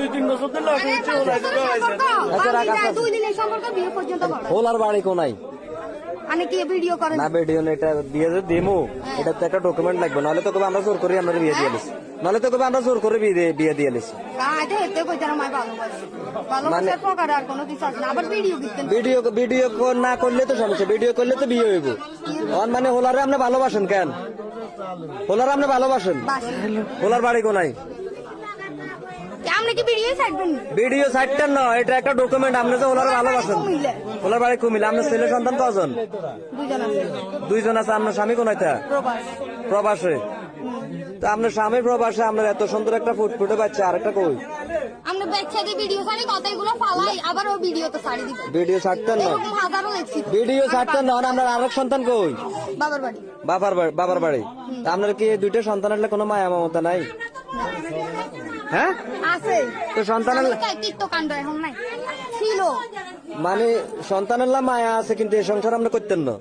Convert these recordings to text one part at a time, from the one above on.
2-3 বছর ধরে লাগে হচ্ছে ওলাই ওলার বাড়ি কোনায় আমি কি ভিডিও করেন না ভিডিও এটা বিয়ে যে দেমু এটা তো একটা ডকুমেন্ট লাগবে নাহলে তো কবে আমরা জোর করে আমরা বিয়ে দিয়ে দিছি নাহলে তো কবে আমরা জোর করে বিয়ে দিয়ে দিছি কাজে হেতে কইতার আমায় ভালোবাসি ভালোবাসার প্রকার আর কোনো কিছু আছে না আবার ভিডিও দিতেন ভিডিও না করলে তো সমস্যা ভিডিও করলে তো বিয়ে হইব মানে হোলারে আপনি ভালোবাসেন কেন হোলারে আপনি ভালোবাসেন হোলার বাড়ি কোনায় আপনি কি ভিডিও ছাড়বেন ভিডিও সাইটটা না এটা একটা ডকুমেন্ট আপনি যে ওনার ভালোবাসেন ওনার বাড়ি কুমিল্লা আপনার ছেলে সন্তান কজন দুইজন আছে আপনার স্বামী কোন প্রবাসে তো আপনার স্বামী প্রবাসে আপনার এত সুন্দর একটা ফুটফুটে বাচ্চা আর একটা কই আমরা বাচ্চাদের ভিডিও ছাড়ি কথাগুলো ফালাই আবার ও ভিডিও তো ছাড়ি দিব ভিডিও ছাড়তেন না হাজারো দেখছি ভিডিও ছাড়তেন না আপনার আরেক সন্তান কই বাবার বাড়ি বাবার বাড়ি তা আপনার কি দুইটা সন্তান হলে কোনো মায়া মমতা নাই হ্যাঁ আছে তো সন্তানের কাণ্ড এখন নাই ছিল মানে সন্তানের মায়া আছে কিন্তু এই সংসার আপনি করতেন না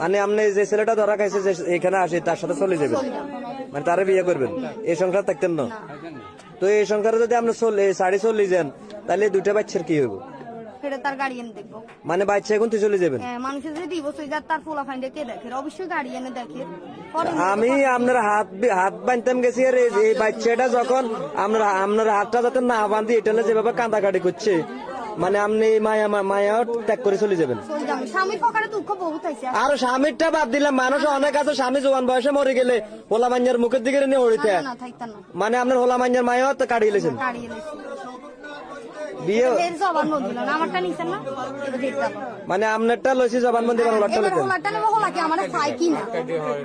মানে আপনি যে ছেলেটা ধরা খাইছে যে এখানে আসে তার সাথে চলে যাবেন মানে তারে বিয়ে করবেন এই সংসার থাকতেন না তো এই সংসারে যদি আপনি শাড়ি চলে যান তাহলে দুইটা বাচ্চার কি হইব তার গার্ডিয়ান দেখবো মানে বাচ্চা এখন তুই চলে যাবেন মানুষের যদি দিবস তার পোলা ফাইন্ডে কে দেখে অবশ্যই গার্ডিয়ানে দেখে আমি আপনার হাত বাঁধতাম গেছি আর এই বাচ্চাটা যখন আপনার হাতটা যাতে না বাঁধি এটা যেভাবে কাঁদাকাটি করছে মানে আপনি মায়া ত্যাগ করে চলে যাবেন স্বামীর পকারে দুঃখ বহুত আছে আর স্বামীরটা বাদ দিলাম মানুষ অনেক আছে স্বামী জোয়ান বয়সে মরে গেলে হোলা মাঞ্জার মুখের দিকে নিয়ে হরিতে মানে আপনার হোলা মাঞ্জার মায়া তো কাটিয়ে লেছেন বিয়ে মানে আপনারটা লইছি জবানবন্দি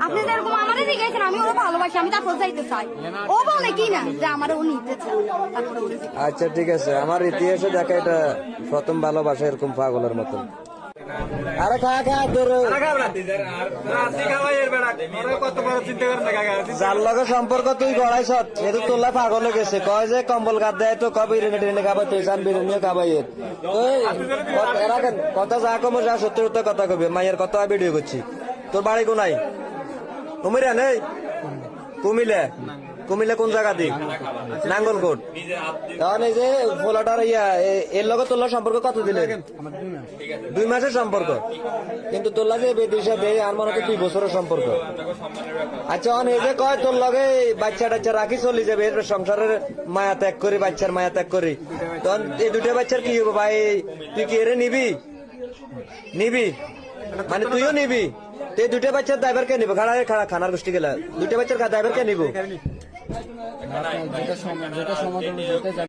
আপনি যেরকম আমারে জিজ্ঞাসেন আমি ওরা ভালোবাসি আমি তারপর যাইতে চাই ও বলে কি না যে আমার ও নিতে চাই আচ্ছা ঠিক আছে আমার ইতিহাসে দেখা এটা প্রথম ভালোবাসা এরকম পাগলের মতন আরে খা যার লগে সম্পর্ক তুই গড়াইছ এতো তোলা পাগল গেছে কয় যে কম্বল গাদ দেয় তো কবে বিরিয়ানি খাবার তুই চান বিরিয়ানিও খাবাই কথা যা কমো যা সত্যি সত্য কথা কবি মায়ের কথা ভিডিও করছি তোর বাড়ি কোনাই কুমিরা নেই কুমিল্লা কোন জায়গা দিক নাঙ্গলকোট তখন এই যে ফোলাটার এর লগে তোলার সম্পর্ক কত দিলে 2 মাসের সম্পর্ক কিন্তু তোলা যে বেদিশা দেয় আর মনে হয় 2 বছরের সম্পর্ক আচ্ছা এই যে কয় তোর লগে বাচ্চা টাচ্চা রাখি চলে যাবে এর সংসারের মায়া ত্যাগ করি বাচ্চার মায়া ত্যাগ করি তখন এই দুটা বাচ্চার কি হবে ভাই তুই কি এরে নিবি মানে তুইও নিবি এই দুটা বাচ্চার ড্রাইভার কে নিবো খানার গোষ্ঠী গেলা দুটা বাচ্চার ড্রাইভার কে নিবো